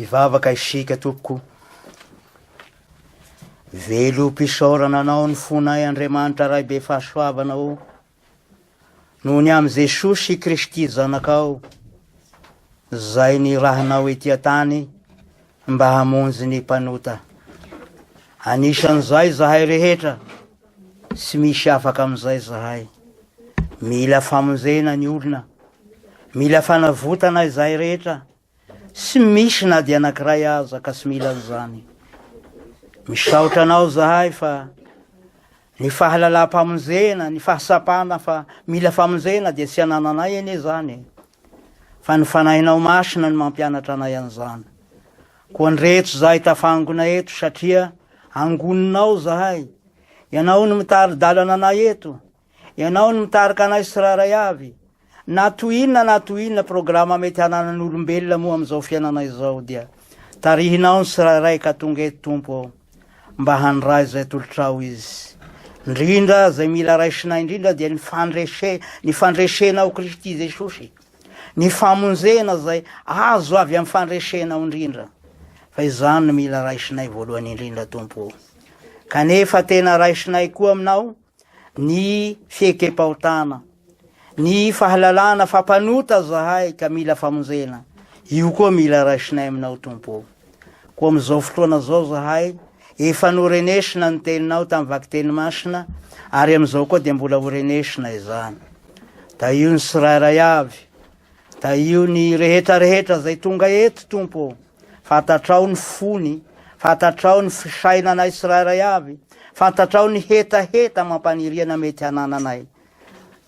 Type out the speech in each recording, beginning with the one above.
ivavaka isika tompoko velo mpisaorana anao ny fonay Andriamanitra ray be fahasoavanao noho ny amy Jesosy Kristy zanakao zay ny rahanao etỳ tany mba hamonjy ny mpanota. Anisan'izay zahay rehetra sy misy afaka amizay zahay. Mila famonjena ny olona, mila fanavotana izay rehetra, sy misy na dia anankiray aza ka sy mila an'izany. Misaotra anao zahay fa ny fahalala-pamonjena, ny fahasapana fa mila famonjena dia sy anananay eny zany. Fa ny fanahinao masina ny mampianatra anay an'izany. Koa ndreto zahay tafangona eto satria angoninao zahay. Ianao ny mitary dalana anay eto. Ianao ny mitarika anay siraray avy. Na toinona programa mety hananan'olombelona moa amizao fiainana izao dia tarihinao ny siraray ka tonga eto tompo mba handray zay tolotrao izy. Ndrindra zay mila raisinay indrindra dia ny fandresenao Kristy Jesosy. Ny famonjena zay azo avy amin'ny fandresenao indrindra. Fa izany no mila raisinay voalohany indrindra tompo. Kanefa tena raisinay koa aminao ny fiekepahotana, ny fahalalana fampanota zahay ka mila famonjena. Io koa mila raisinay aminao tompo. Koa amizao fotoana zao zahay efa norenesina ny teninao tamin'ny vaky teny masina, ary amizao koa dia mbola horenesina izany. Da io ny sirairay avy, da io ny rehetra zay tonga eto tompo. Fantatrao ny fony, fantatrao ny fisainanay sirairay avy, fantatrao ny heta mampaniriana mety hanananay.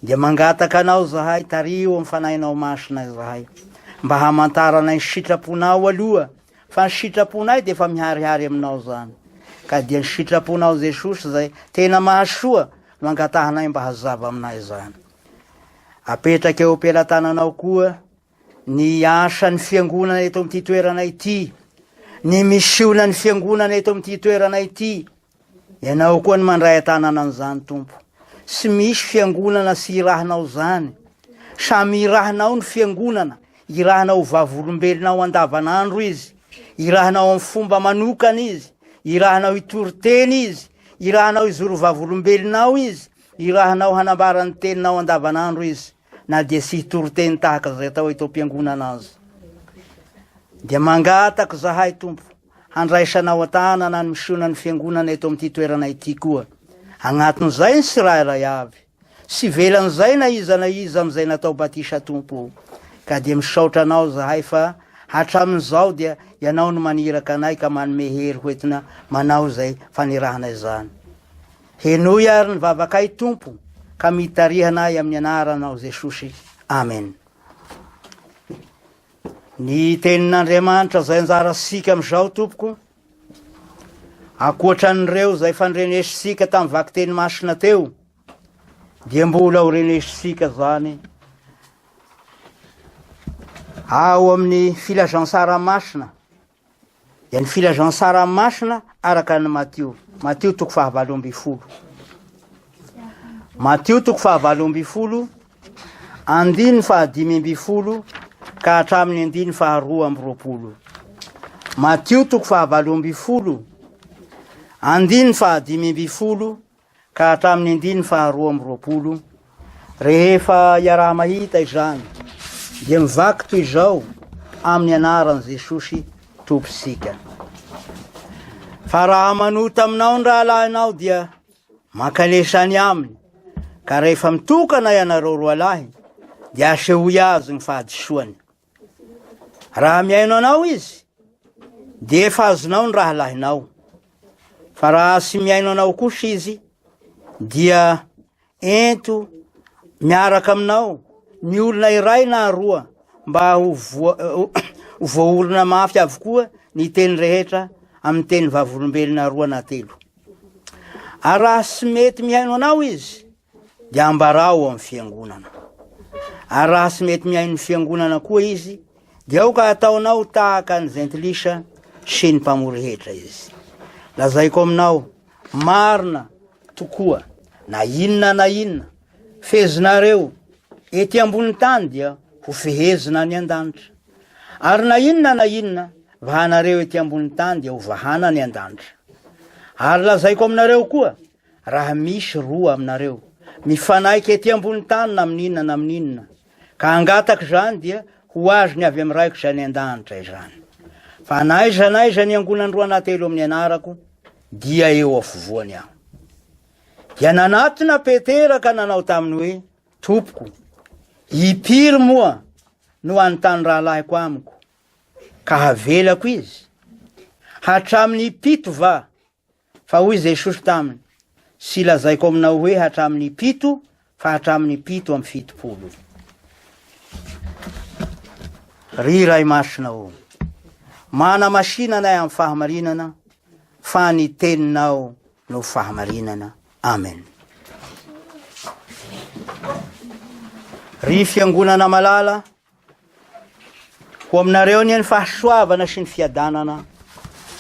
Dia mangataka anao zahay, tario amin'ny fanahinao masina zahay, mba hamantaranay ny sitraponao aloha, fa ny sitraponay dia efa miharihary aminao zany. Ka dia ny sitraponao Jesosy zay tena mahasoa mangatahanay mba hazava aminay zany. Apetraka eo ampelantananao koa ny asa ny fiangonana eto amin'ity toerana ity, ny misiona ny fiangonana eto amin'ity toerana ity. Ianao koa ny mandray atanana an'izany tompo. Sy misy fiangonana sy irahanao zany. Samy irahanao ny fiangonana, irahanao vavolombelonao andavanandro izy, irahanao amin'ny fomba manokana izy, irahanao itoriteny izy, irahanao izoro vavolombelonao izy, irahanao hanambarany teninao andavanandro izy, na dia sy itoriteny tahaka zay atao eto am-piangonana azy. Dia mangataka zahay tompo, handraisanao atanana ny misiona ny fiangonana eto amin'ity toerana ity koa. Agnatin'izay ny sirairay avy, sy velan'izay na iza amizay natao batisa tompo. Ka dia misaotra anao zahay fa hatramin'izao dia ianao no maniraka anay ka manome hery hoetina manao zay fanirahanay zany. Henoy ary ny vavakay tompo, ka mitarihanay amin'ny anaranao Jesosy. Amen. Ny tenin'Andriamanitra zay anjara sika amizao tompoko, akoatran'ireo zay fandrenesisika tamin'ny vaky teny masina teo, dia mbola ho renesisika zany ao amin'ny filazantsara masina. Dia ny filazantsara masina araka ny Matio 7:20. Matio 7:20, 5:20 ka hatramin'ny 2:20. Matio 7:20, 5:20 ka hatramin'ny 2:20. Rehefa iaraha mahita izany dia mivaky toy izao amin'ny anaran'i Jesosy tomposika. Fa raha manota aminao ny rahalahinao dia makalesany aminy, ka rehefa mitokana ianareo roalahy dia asehoy azy ny fahadisoany. Raha miaino anao izy dia efa azonao ny rahalahinao, fa raha sy miaino anao kosa izy dia ento miaraka aminao ny olona iray na roa mba ho voaolona mafy avokoa ny teny rehetra amin'ny teny vavolombelona 2 na 3. Ary raha sy mety miaino anao izy dia ambarao amin'ny fiangonana. Ary raha sy mety miaino ny fiangonana koa izy dia ao ka ataonao tahaka ny zentilisa sy ny mpamory hetra izy. Lazaiko aminao, marina tokoa na inona fezinareo ety ambony tany dia ho fehezina ny an-danitra. Ary na inona vahanareo ety ambony tany dia ho vahana ny an-danitra. Ary lazaiko aminareo koa, raha misy roa aminareo mifanaiky ety ambony tany na amin'inona na amin'inona, ka angataky zany dia ho azy ny avy am'raiko zany an-danitra izany. Fa naiza ny angonandroa na telo amin'ny anarako, dia eo afovoany aho. Dia nanatina Petera ka nanao taminy hoe, tompoko, ipiry moa no anontany rahalahiko amiko, ka havelako izy, hatramin'ny 7 va. Fa hoy Jesosy taminy, sy lazaiko aminao hoe hatramin'ny 7 fa hatramin'ny 7 amby 70. Ry ray masinao, mana masinanay amin'ny fahamarinana, fa ny teninao no fahamarinana. Amen. Ry fiangonana malala, ho aminareo ny fahasoavana sy ny fiadanana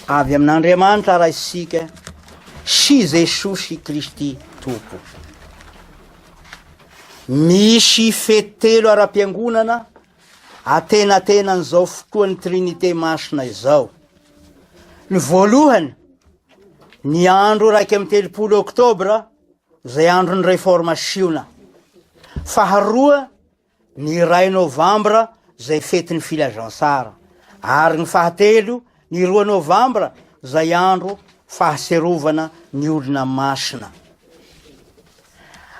avy amin'Andriamanitra ray isika sy Jesosy Kristy Tompo. Misy fetelo ara-piangonana atenatenan'izao fotoan'ny Trinité masina izao. Ny voalohany, ny andro 1 Oktobra, zay andro ny reformasiona. Faharoa, ny 2 Novambra, zay fetin'ny filazantsara. Ary ny fahatelo, ny 2 Novambra, zay andro fahaserovana ny olona masina.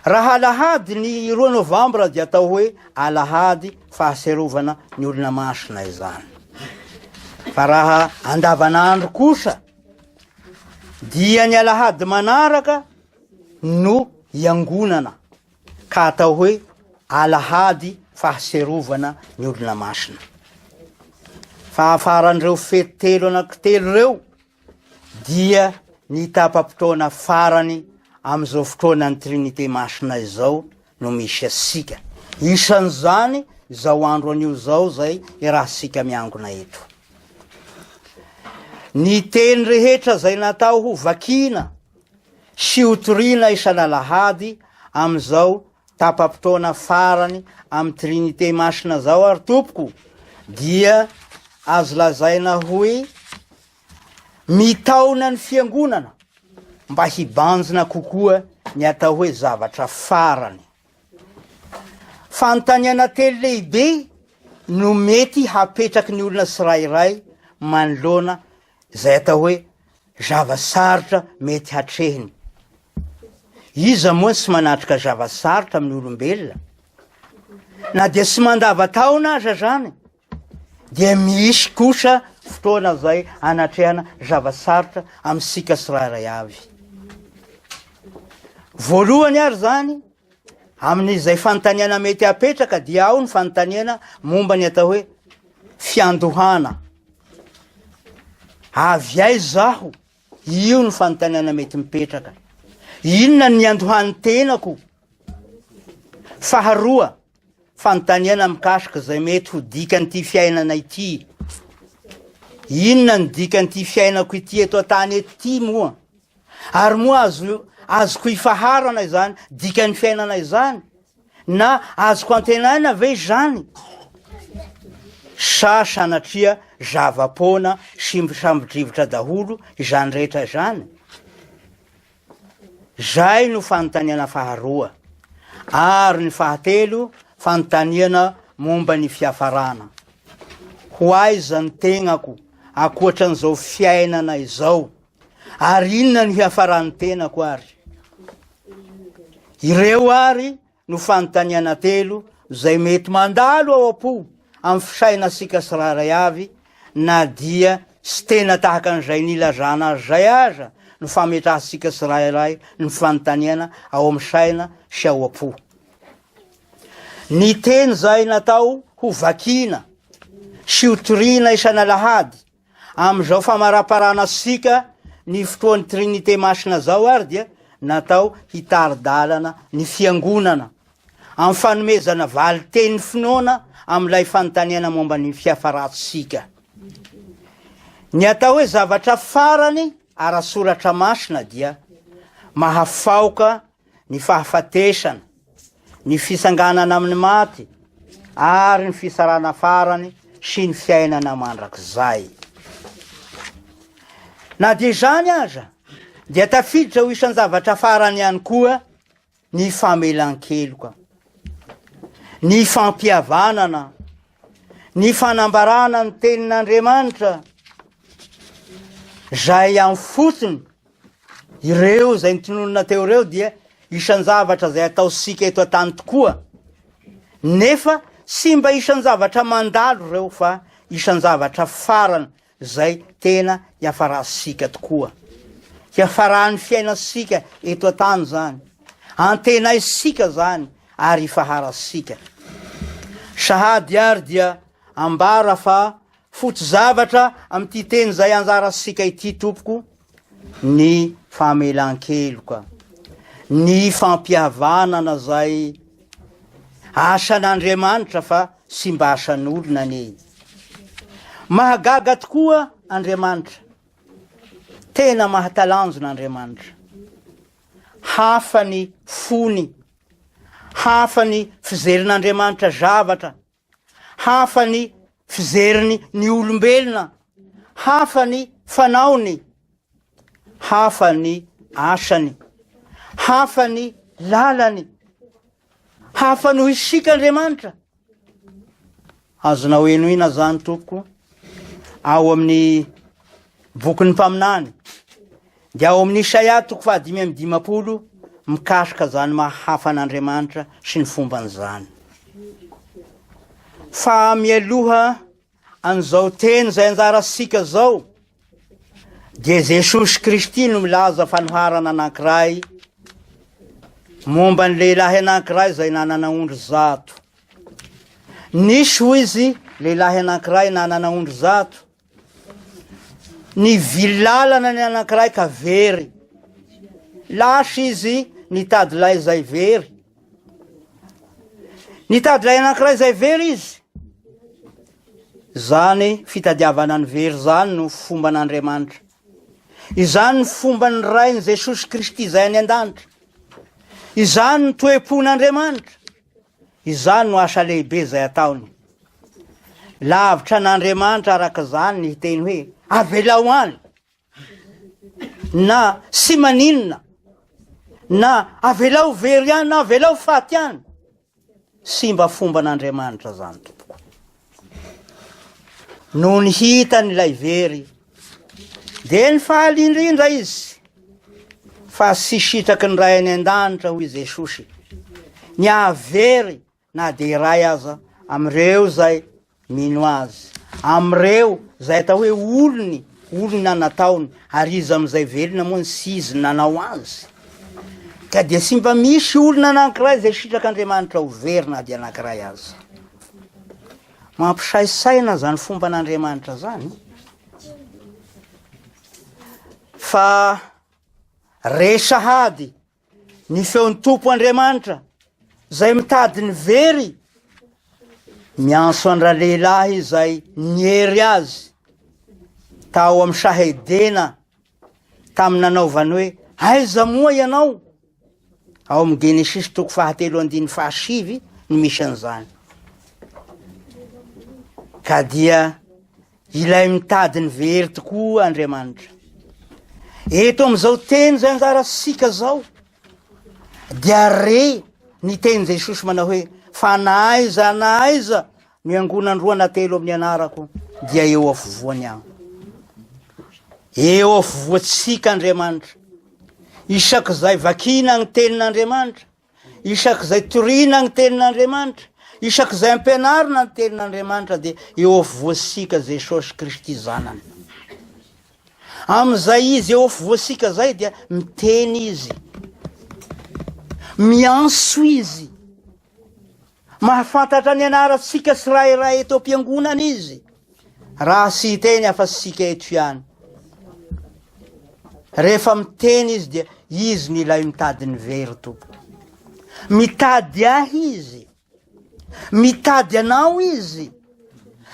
Raha alahady ny 2 Novambra dia atao hoe alahady fahaserovana ny olona masina izany. Fa raha andavanandro kosa, dia ny alahady manaraka no iangonana, ka atao hoe alahady fahaserovana ny olona masina. Fa afaran'ireo fety telo anankitelo reo, dia ny tapam-potoana farany am'izao fotoana ny Trinité masina izao no misy asika. Isan'izany zao andro anio zao zay irahasika miangona eto. Ny teny rehetra zay natao ho vakina sy hotoriana isan'alahady am'izao tapam-potoana farany amin'ny Trinité masina zao ary tompoko, dia azo lazaina hoe mitaona ny fiangonana mba hibanjina kokoa ny atao hoe zavatra farany. Fanontaniana telo lehibe no mety hapetraky ny olona tsirairay manoloana zay atao hoe zava-sarotra mety hatrehiny. Iza moa tsy manatrika zava-sarotra amin'ny olombelona, na dia tsy mandava-taona aza zany, dia misy kosa fotoana zay anatrehana zava-sarotra amin'sika tsirairay avy. Voalohany ary zany, amin'izay fanontaniana mety hapetraka, dia ao ny fanontaniana momba ny atao hoe fiandohana. Avy ay zaho, io ny fanontaniana mety mipetraka. Inona ny andohan'ny tenako? Faharoa, fanontaniana mikasika zay mety ho dikan'ity fiainana ity. Inona ny dikan'ity fiainako ity eto an-tany ety moa? Ary moa azoko ifaharana izany dikan'ny fiainana izany, na azoko antenana ve zany? Sa sanatria zava-pona sy sambodrivotra daholo izany rehetra zany? Zay no fanontaniana faharoa. Ary ny fahatelo, fanontaniana momba ny fiafarana. Ho aiza ny tenako akoatran'izao fiainana izao? Ary inona ny hiafaran'ny tenako ary? Ireo ary no fanontaniana telo zay mety mandalo ao am-po amin'ny fisainasika tsirairay avy, na dia tsy tena tahaka an'izay nilazana azy zay aza no fametrahasika tsirairay ny fanontaniana ao amin'ny saina sy ao am-po. Ny teny zay natao ho vakina sy hotoriana isan'alahady am'izao famaraparana sika ny fotoan'ny Trinité masina zao ary, dia natao hitaridalana ny fiangonana amin'ny fanomezana valiteny finoana amin'ilay fanontaniana momba ny fiafaratsika. Ny atao hoe zavatra farany ara-soratra masina dia mahafaoka ny fahafatesana, ny fisanganana amin'ny maty, ary ny fisarana farany sy ny fiainana mandrakizay. na de zany aza dia tafiditra ho isan'ny zavatra farany ihany koa ny famelan-keloka, ny fampihavanana, ny fanambarana ny tenin'Andriamanitra zay amin'ny fotony ireo zay nitononona teo reo dia isan'ny zavatra zay ataosika eto an-tany tokoa, nefa sy mba isan'ny zavatra mandalo reo fa isan'ny zavatra farany zay tena hiafarasika tokoa, hiafarany fiainasika eto an-tany zany, antenaisika zany ary ifaharasika. Sahady ary dia ambara fa foto zavatra amty teny zay anjarasika ity tompoko, ny famelan-keloka, ny fampihavanana zay asan'Andriamanitra fa sy mba asan'olona ne. Mahagaga tokoa Andriamanitra, tena mahatalanjon'Andriamanitra, hafa ny fony, hafa ny fizerin'Andriamanitra zavatra, hafa ny fizeriny ny olombelona, hafa ny fanaony, hafa ny asany, hafa ny lalany, hafa no isika Andriamanitra. Azonao enoina zany tompoko ao amin'ny bokin'ny mpaminany, dia ao amin'ny Isaia 5:50 mikasika zany mahafa an'Andriamanitra sy ny fomban'izany. Fa mialoha an'izao teny zay anjarasika zao dia Jesosy Kristy no milaza fanoharana anankiray momba ny lehilahy anankiray zay nanana ondry zato. Nisy hoy izy lehilahy anankiray nanana ondry zato, ny vilalana ny anankiray ka very, lasa izy nitady lay zay very, nitady lay anankiray zay very izy. Zany fitadiavana ny very zany no fomba an'Andriamanitra, izany ny fomba ny rainy Jesosy Kristy zay any an-danitra, izany ny toe-pon'Andriamanitra, izany no asa lehibe zay ataony. Lavitra n'Andriamanitra araka zany ny teny hoe avelao any, na sy maninona, na avelao very any, na avelao faty any, sy mba fomba n'Andriamanitra zany tompoko. No ny hitany lay very de ny faly indrindra izy fa sy sitraky ny ray any an-danitra hoy Jesosy, ny avery na de ray aza amreo zay mino azy, amreo zay atao hoe olony nanataony, ary izy amizay velona moa sy izy nanao azy. Ka dia sy mba misy olona anankiray zay sitraky Andriamanitra ho very na de anankiray azy. Mampisaisaina zany fomba an'Andriamanitra zany, fa resahady ny feon'ny tompo Andriamanitra zay mitady ny very, mianso andra lehilahy zay niery azy tao amin'ny sahedena tamin'ny nanaovany hoe aiza moa ianao, ao amin'ny Genesis 3:7 no misy an'izany. Ka dia ilay mitady ny very tokoa Andriamanitra. Eto am'izao teny zay anjarasika zao dia re ny teny Jesosy manao hoe fa naiza ny angonandroa na telo amin'ny anarako dia eo afovoany aho. Eo afovoatsika Andriamanitra, isaky zay vakina ny tenin'Andriamanitra, isaky zay torina ny tenin'Andriamanitra, isaky zay ampianarina ny tenin'Andriamanitra, de eo afovoatsika Jesosy Kristy zanany. Am'izay izy eo afovoatsika zay dia miteny izy, mianso izy, mahafantatra ny anaratsika tsirairay eto am-piangonana izy, raha sy teny afa-sika eto ihany. Rehefa miteny izy dia izy ny ilay mitady ny very tompo, mitady ahy izy, mitady anao izy,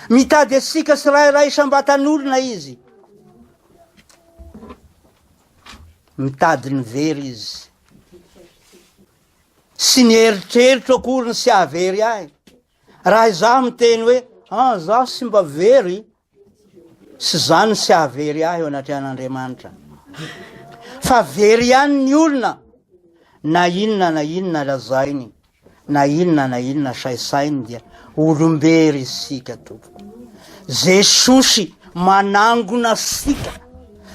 mitady asika tsirairay sambatan'olona izy, mitady ny very izy, sy ny eritreritro akory ny sy havery ahy. Raha izaho miteny hoe zaho sy mba very, sy zany sy hahavery ahy eo anatrehan'Andriamanitra fa very ihany ny olona na inona lazainy na inona saisainy dia olombery isika tompoko. Jesosy manangona asika,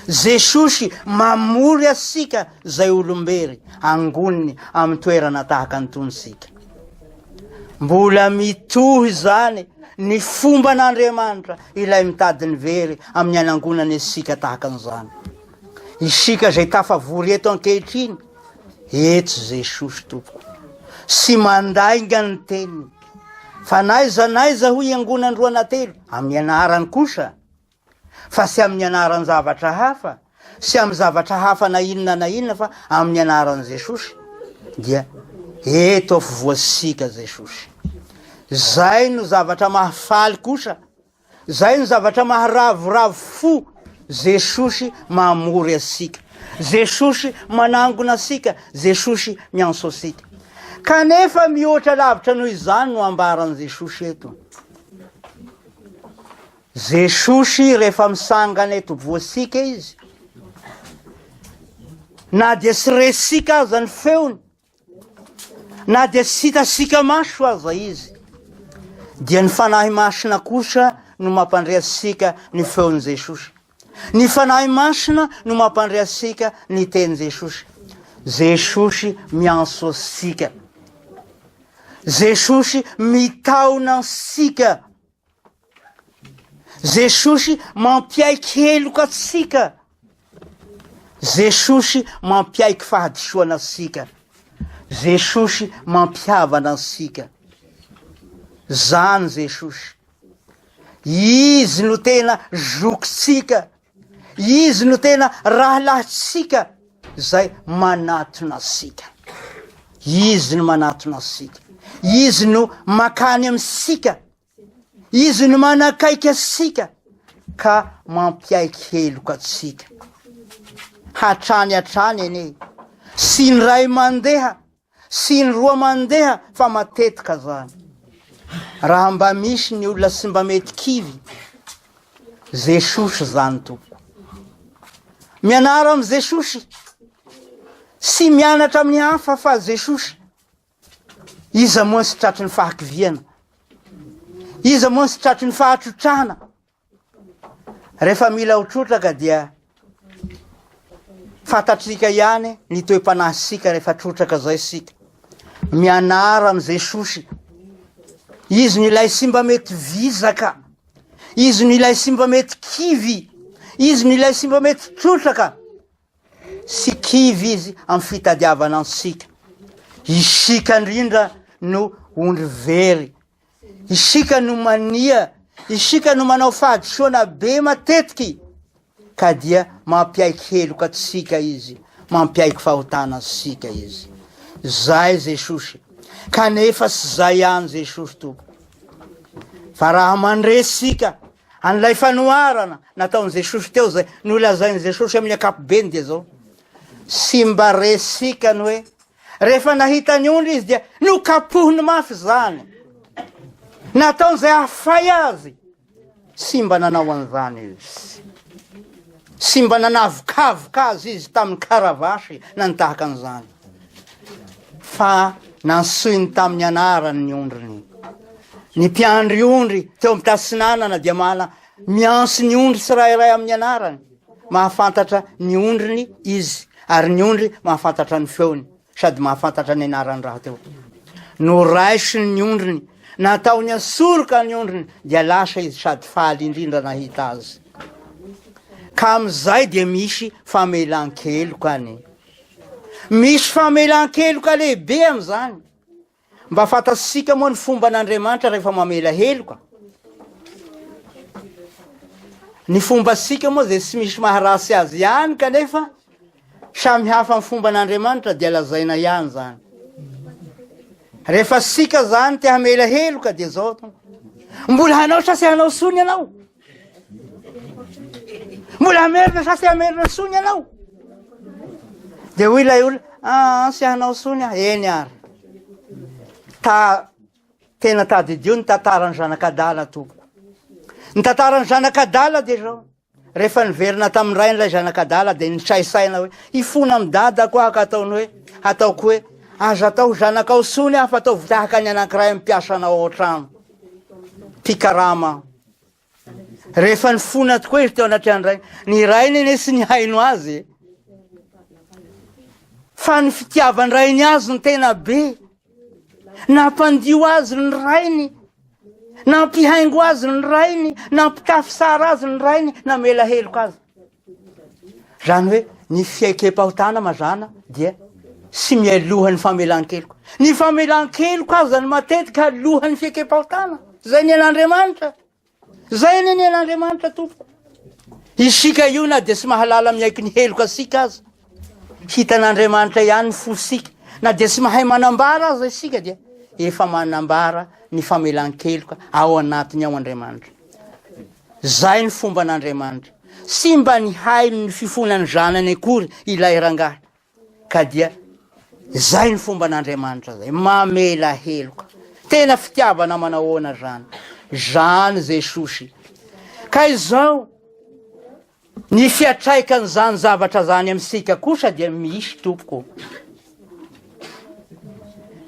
Jesosy mamory asika zay olombery angoniny amin'ny toerana tahaka antonisika. Mbola mitohy zany ny fomba n'Andriamanitra ilay mitady ny very amin'ny anangonany asika tahaka an'izany. Isika zay tafavory eto ankehitriny, eto Jesosy tompoko, sy mandainga ny teniny fa naiza hoy angonany roa na telo amin'ny anarany kosa, fa sy amin'ny anaran'ny zavatra hafa, sy amin'ny zavatra hafa na inona fa amin'ny anaran'i Jesosy, dia eto afovoasika Jesosy. Zay no zavatra mahafaly kosa, zay no zavatra maharavoravo fo. Jesosy mamory asika, Jesosy manangona asika, Jesosy mianso asika. Kanefa mihoatra lavitra noho izany no ambaran'i Jesosy eto. Jesosy rehefa misangana eto voasika izy, na dia sy resika aza ny feony, na dia sy hitasika maso aza izy, dia ny fanahy masina kosa no mampandre asika ny feon'i Jesosy. Ny fanahy masina no mampandre asika ny teny Jesosy. Jesosy mianso asika, Jesosy mitaona asika, Jesosy mampiaiky heloka atsika, Jesosy mampiaiky fahadisoana asika, Jesosy mampiavana asika. Zany Jesosy, izy no tena zokitsika, izy no tena rahalahtsika zay manatona asika. Izy no manatona asika, izy no makany amsika, izy no manakaiky asika ka mampiaiky heloka atsika. Hatrany ene, sy ny ray mandeha, sy ny roa mandeha fa matetika zany. Raha mba misy ny olona sy mba mety kivy, Jesosy zany tompoko. Mianara amin'ny Jesosy, sy mianatra amin'ny hafa fa Jesosy. Iza moa sy tratry ny fahakiviana, iza moa sy tratry ny fahatrotrana. Rehefa mila hotrotraka dia fatatrika ihany ny toe-panahysika rehefa trotraka zay sika. Mianara amin'ny Jesosy, izy no ilay sy mba mety vizaka, izy no ilay sy mba mety kivy, izy no ilay sy mba mety trotraka. Sy kivy izy amin'ny fitadiavana ansika. Isika indrindra no ondry very, isika no mania, isika no manao fahadisoana be matetiky, ka dia mampiaiky heloka atsika izy, mampiaiky fahotana asika izy. Zay Jesosy, kanefa sy zay ihany Jesosy tompoko. Fa raha mandresika an'ilay fanoharana nataon'i Jesosy teo zay nolazain'i Jesosy amin'ny ankapobeny dia zao, sy mba resika ny hoe rehefa nahita ny ondry izy dia nokapohiny mafy zany, nataony zay afay azy. Sy mba nanao an'izany izy, sy mba nanavokavoka azy izy tamin'ny karavasy na ny tahaka an'izany, fa nansoiny tamin'ny anarany ny ondriny. Ny mpiandry ondry teo amin'ny tasinanana dia mana mianso ny ondry sy rairay amin'ny anarany, mahafantatra ny ondriny izy, ary ny ondry mahafantatra ny feony, sady mahafantatra ny anarany raha teo. No raisiny ny ondriny, natao ny asoroka ny ondriny, dia lasa izy sady faly indrindra nahita azy. Ka amizay dia misy famelan-keloka any, misy famelan-keloka lehibe am'izany. Mba fantasika moa ny fomba n'Andriamanitra rehefa mamela heloka. Ny fomba sika moa zay sy misy maharasy azy ihany, kanefa samy hafa amin'ny fomba n'Andriamanitra dia lazaina ihany zany. Rehefa sika zany te hamela heloka dia zao, mbola hanao sa sy hanao sony anao? Mbola hamerina sa sy hamerina sony anao? Dia hoy ilay olona, sy hanao sony ah, eny ary. Tena tadidio ny tantarany zanak'Adala tompoko. Ny tantarany zanak'Adala dia zao, rehefa niverina tamin'ny ray nylay zanakadala de nitraisaina hoe ifona amy dada koa ka ataony hoe ataoko hoe aza atao zanakao sony afa atao tahaka ny anankiray ampiasanao ao trano pikarama rehefa nifona tokoa izy teo anatrany ray ny rainy ene sy ny haino azy fa ny fitiavany rainy azy ny tena be nampandio azy ny rainy nampihaingo azy ny rainy nampitafy sara azy ny rainy namela heloko azy zany hoe ny fiaikepahotana mazana dia sy mialohan'ny famelan-keloko ny famelan-keloko azy zany matetika alohan'ny fiaikepahotana zay ny an'Andriamanitra zay ny an'Andriamanitra tompo isika io na de sy mahalala miaiky ny heloko asika azy hitan'Andriamanitra ihany ny fosika na de sy mahay manambara azy isika dia efa manambara ny famelan-keloka ao anatiny ao Andriamanitra zay ny fomba an'Andriamanitra sy mba ny hainy ny fifonany zanany akory ilay rangahy ka dia zay ny fomba an'Andriamanitra zay mamela heloka tena fitiavana manahoana zany Jesosy ka izao ny fiatraikany zany zavatra zany amsika kosa dia misy tompoko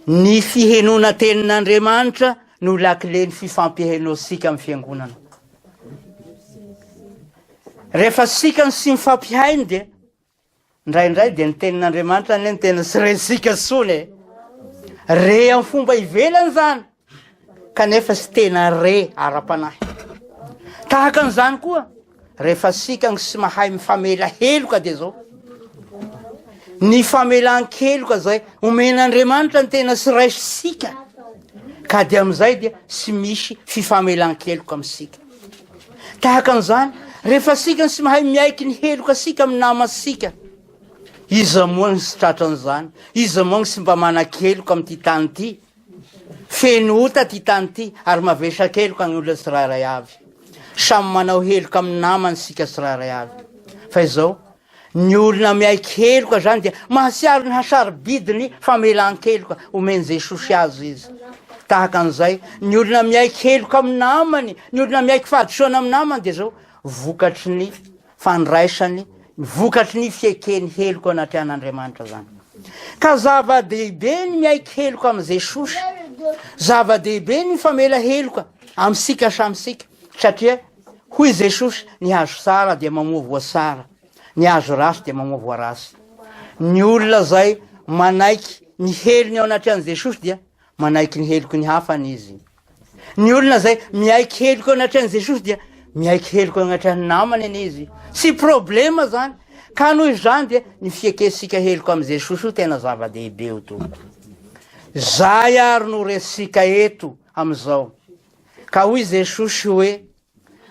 ny fihenona tenin'Andriamanitra no lakile ny fifampihenoasika amin'ny fiangonana rehefa sika ny sy mifampihainy dia ndraindray dia ny tenin'Andriamanitra ny tena sy resika sony re amin'ny fomba ivelany zany kanefa sy tena re ara-panahy tahaka an'izany koa rehefa sika ny sy mahay mifamela heloka dia zao ny famelan-keloka zay omen'Andriamanitra ny tena sy raisitsika ka dia am'izay dia sy misy fifamelan-keloka amsika tahaka an'izany rehefa sika ny sy mahay miaiky ny heloka sika amin'ny namasika iza moa ny sy tratran'izany iza moa ny sy mba manan-keloka am'ty tany ty feno ota ty tany ty ary mavesa-keloka ny olona tsirairay avy samy manao heloka amin'ny namany sika tsirairay avy fa izao ny olona miaiky heloka zany dia mahasiaro ny hasaribidiny famelan-keloka omeny Jesosy azy izy tahaka an'izay ny olona miaiky heloka amin'ny namany ny olona miaiky fahadisoana amin'ny namany dia zao vokatry ny fandraisany vokatry ny fiekeny heloka anaty an'Andriamanitra zany ka zava-dehibe ny miaiky heloka amin'ny Jesosy zava-dehibe ny famela heloka amsika samysika satria hoy Jesosy ny hazo sara dia mamovoa sara ny hazo rasy dia mamovoa rasy ny olona zay manaiky ny helony ao anaty an' Jesosy dia manaiky ny heloko ny hafany izy ny olona zay miaiky heloko ao anaty an' Jesosy dia miaiky heloko ao anaty ny namany eny izy sy problema zany ka noho izany dia ny fiekesika heloko am' Jesosy io tena zava-dehibe io to zay ary no resika eto am'izao ka hoy Jesosy hoe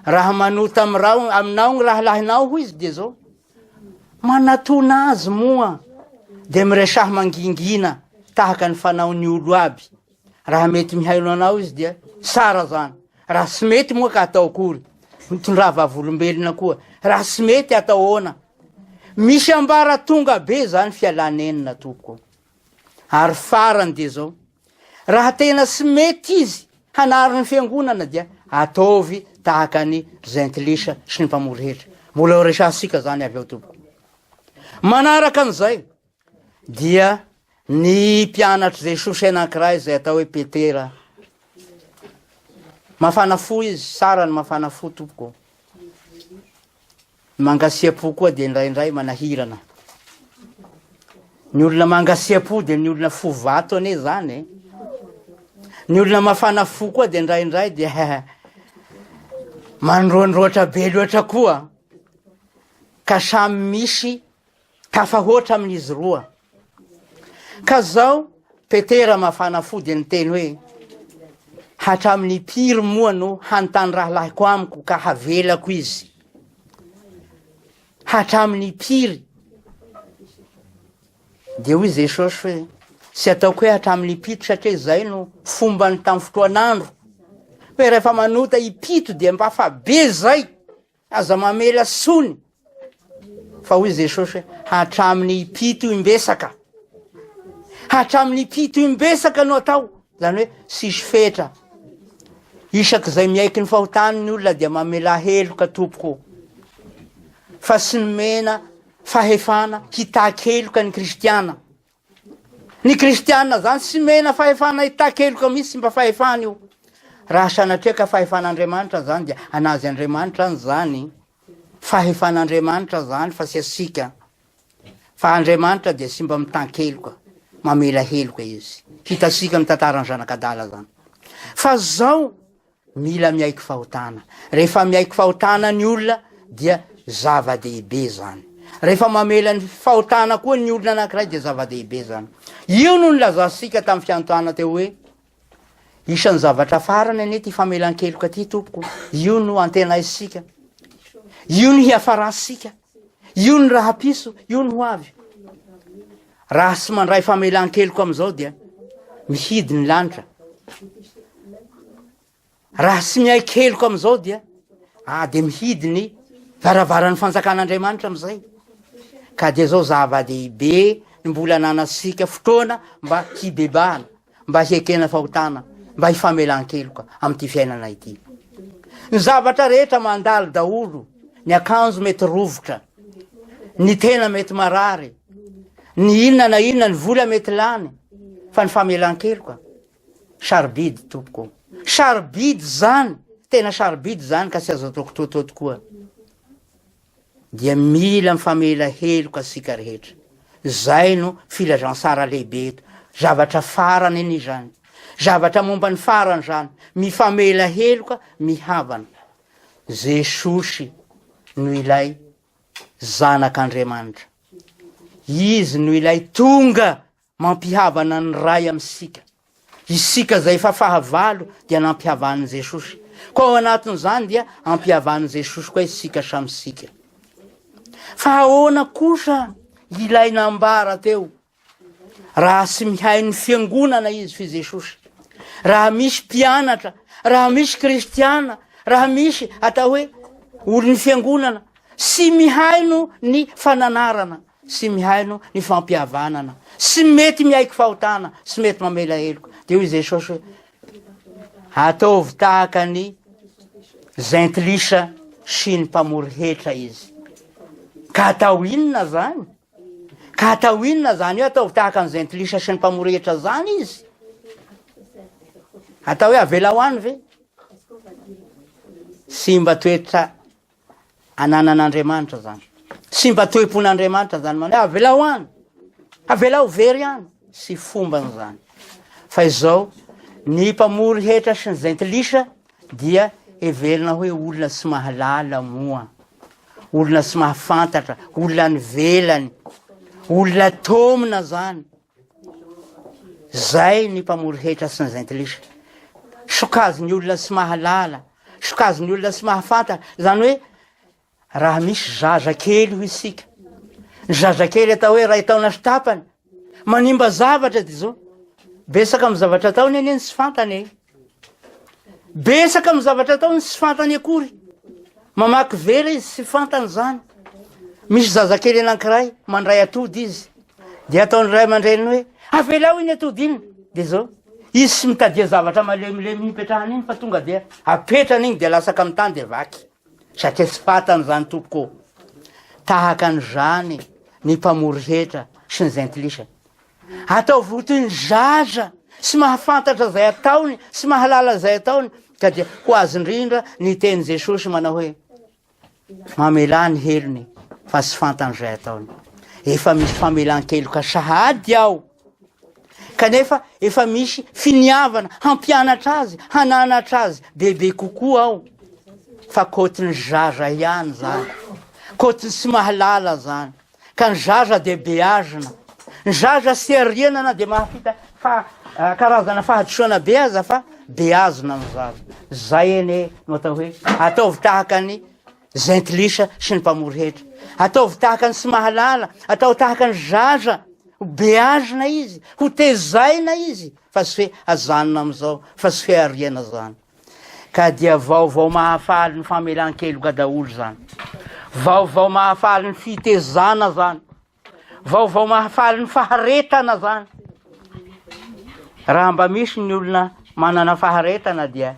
raha manota aminao ny raha lahinao hoy izy dia zao manatona azy moa de miresahy mangingina tahaka ny fanaony olo aby raha mety mihaino anao izy dia sara zany raha sy mety moa ka atao akory mitondrava volombelona koa raha sy mety atao ona misy ambara tonga be zany fialanenina toko ary farany dia zao raha tena sy mety izy hanary ny fiangonana dia ataovy tahaka ny zentilisa sy ny mpamory hetra mbola resasika zany avy ao tompoko manaraka an'izay dia ny mpianatry Jesosy anankiray zay atao hoe Petera mafana fo izy sara ny mafana fo tompoko mangasiapo koa dia indraindray manahirana ny olona mangasiapo dia ny olona fo vato ane zany ny olona mafana fo koa dia indraindray dia mandroandroatra be loatra koa ka samy misy tafahoatra amin'izy roa ka zao Petera mafana fo dia niteny hoe hatramin'ny piry moa no hanontany raha lahiko amiko ka havelako izy hatramin'ny piry dia hoy Jesosy hoe sy ataoko hoe hatramin'ny pito satria zay no fomba ny tamin'ny fotoan'andro hoe rehefa manota ipito dia mba fa be zay aza mamela sony fa hoy Jesosy hoe hatramin'ny pito imbesaka hatramin'ny pito imbesaka no atao zany hoe sisy fetra isaky zay miaiky ny fahotany ny olona dia mamela heloka tompoko fa sy nomena fahefana hitakeloka ny kristiana. Ny kristiana zany sy mena fahefana hitakeloka mihitsy mba fahefana io. Raha sanatria ka fahefan'Andriamanitra zany dia anazy Andriamanitra any zany fahefan'Andriamanitra zany fa sy asika. Fa Andriamanitra dia sy mba mitankeloka, mamela heloka izy. Hitasika mitantarany zanak'adala zany. Fa zao mila miaiky fahotana. Rehefa miaiky fahotana ny olona dia zava-dehibe zany. Rehefa mamela ny fahotana koa ny olona anankiray dia zava-dehibe zany. Io no nilazasika tamin'ny fiantoana teo hoe isan'ny zavatra farany ane ty famelan-keloka ty tompoko. Io no antenaisika. Io no hiafarasika. Io no raha piso, io no ho avy. Raha sy mandray famelan-keloka amizao dia mihidy ny lanitra. Raha sy miay keloka amizao dia dia mihidy ny varavaran'ny fanjakan'Andriamanitra amizay. Ka dia zao zava-dehibe ny mbola ananasika fotoana mba hibebahana, mba hiekena fahotana, mba hifamelan-keloka amty fiainana ity. Ny zavatra rehetra mandalo daholo, ny akanjo mety rovotra, ny tena mety marary, ny inona na inona ny vola mety lany, fa ny famelan-keloka sarobidy tompoko. Sarobidy zany, tena sarobidy zany ka sy azo ataoko totoa. Dia mila mifamela heloka sika rehetra. Zay no filazantsara lehibe eto. Zavatra farany eny zany. Zavatra momba ny farany zany. Mifamela heloka, mihavana. Jesosy no ilay zanak'Andriamanitra. Izy no ilay tonga mampihavana ny ray amsika. Isika zay fa fahavalo dia nampihavan'ny Jesosy. Koa ao anatin'izany dia ampihavan'ny Jesosy koa isika samysika. Fa ahoana kosa ilay nambara teo? Raha sy mihay ny fiangonana izy fi Jesosy. Raha misy mpianatra, raha misy kristiana, raha misy atao hoe olon'ny fiangonana, sy mihaino ny fananarana, sy mihaino ny fampihavanana, sy mety miaiky fahotana, sy mety mamela heloka. Dia hoy Jesosy hoe ataovy tahaka ny zentilisa sy ny mpamory hetra izy. Ka atao inona zany? Ka atao inona zany io ataovy tahaka ny zentilisa sy ny mpamory hetra zany izy? Atao hoe avela ho any ve? Sy mba toetra ananan'Andriamanitra zany. Sy mba toepon'Andriamanitra zany man hoe avela ho any. Avela ho very any. Sy fombany zany. Fa izao ny mpamory hetra sy ny zentilisa dia heverina hoe olona sy mahalala moa. Olona sy mahafantatra, olona ny velany, olona tomina zany. Zay ny mpamory hetra sy ny zentilisa. Sokaziny olona sy mahalala, sokaziny olona sy mahafantatra. Zany hoe raha misy zaza kely ho isika. Ny zaza kely atao hoe ray taona sy tapany, manimba zavatra ty zao. Besaka amin'ny zavatra ataony eny sy fantany. Besaka amin'ny zavatra ataony sy fantany akory. Mamaky vera izy sy fantany zany. Misy zazakely anankiray mandray atody izy. Dia ataony ray aman-dreniny hoe avelao iny atody iny. Dia zao izy sy mitadia zavatra malemilemy nipetrahany iny fa tonga dia apetrany iny dia lasaka amin'ny tany dia vaky. Satria sy fantany zany tompoko. Tahaka ny zany ny mpamory hetra sy ny zentilisa. Atao votoy ny zaza sy mahafantatra zay ataony, sy mahalala zay ataony. Ka dia ho azy indrindra ny teny Jesosy manao hoe mamela ny helony fa sy fantany zay ataony. Efa misy famelan-keloka sahady ao. Kanefa efa misy finiavana, hampianatra azy, hananatra azy bebe kokoa ao. Fa kotiny zaza ihany zany. Kotiny sy mahalala zany. Ka ny zaza dia beazina. Ny zaza sy arianana dia mahafita karazana fahadisoana be aza fa beazina ny zaza. Zay ene no atao hoe ataovy tahaka ny zentilisa sy ny mpamory hetra. Ataovy tahaka ny sy mahalala, atao tahaka ny zaza. Beazina izy, ho tezaina izy. Fa sy hoe azanona amizao, fa sy hoe ariana zany. Ka dia vaovao mahafaly ny famelan-keloka daholo zany. Vaovao mahafaly ny fitezana zany. Vaovao mahafaly ny faharetana zany. Raha mba misy ny olona manana faharetana dia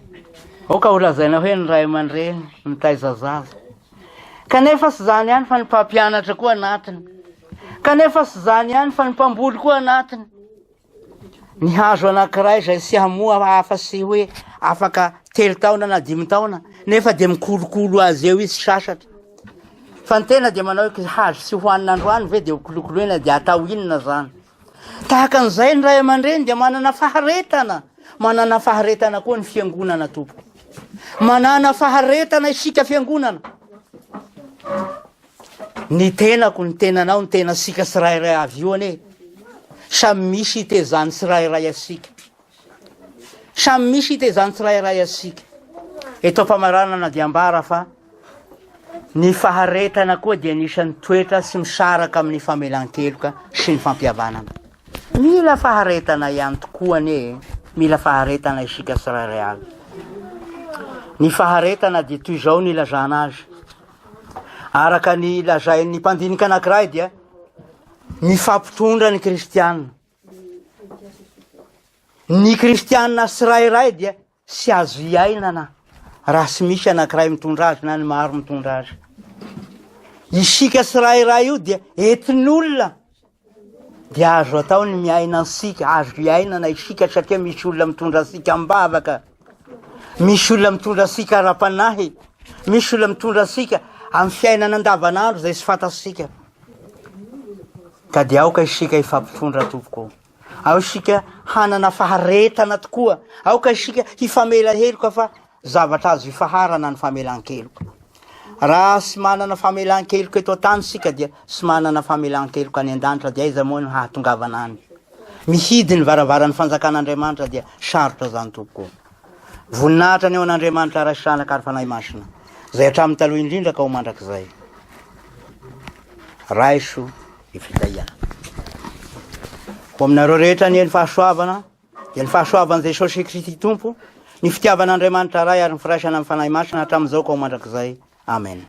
oka ho lazaina hoe ny ray aman-dreny mitaiza zaza. kanefa sy zany ihany fa ny mpampianatra koa anatiny, kanefa sy zany ihany fa ny mpamboly koa anatiny. Ny hazo anankiray zay tsy hamoa afa-tsy hoe afaka 3 taona na 5 taona nefa de mikolokolo azy eo izy sasatra. Fa ny tena de manao hoe hazo tsy hoanina androany ve de ho kolokoloina de atao inona zany. Tahaka an'izay ny ray aman-dreny de manana faharetana koa ny fiangonana tompoko, manana faharetana isika fiangonana. Ny tenako ny tenanao ny tena sika tsirairay avy io ane, samy misy itezany tsirairay asika, samy misy itezany tsirairay asika. Eto am-pamaranana de ambara fa ny faharetana koa dia anisan'ny toetra sy misaraka amin'ny famelan-keloka sy ny fampihavanana. Mila faharetana ihany tokoa ane, mila faharetana isika tsirairay avy. Ny faharetana dia toy izao ny ilazana azy. Araka ny lazain'ny mpandinika anankiray dia ny fampitondra ny kristianina. Ny kristianina tsirairay dia tsy azo iainana raha tsy misy anankiray mitondra azy na ny maro mitondra azy. Isika tsirairay io dia entin'olona dia azo atao ny miaina ansika, azo iainana isika satria misy olona mitondra asika ambavaka, misy olona mitondra asika ara-panahy, misy olona mitondra asika amin'ny fiainana andavanandro zay tsy fantatsika. Ka dia aoka isika hifampitondra tompoko, ao isika hanana faharetana tokoa, aoka isika hifamela heloka fa zavatra azo hifaharana ny famelan-keloka. Raha tsy manana famelan-keloka eto an-tany sika dia tsy manana famelan-keloka any an-danitra dia aiza moa ny hahatongavana any. Mihidy ny varavaran'ny fanjakan'Andriamanitra dia sarotra zany tompoko. Voninahitra ny eo an'Andriamanitra raha sanaka ary fanahy masina. Zay hatramin'ny taloha indrindra ka ho mandrakizay. Raiso ny fitaiana. Ho aminareo rehetra ny fahasoavana, dia ny fahasoavan'i Jesosy Kristy Tompo, ny fitiavan'Andriamanitra ray ary ny firaisana amin'ny fanahy masina hatramin'izao ka ho mandrakizay. Amen.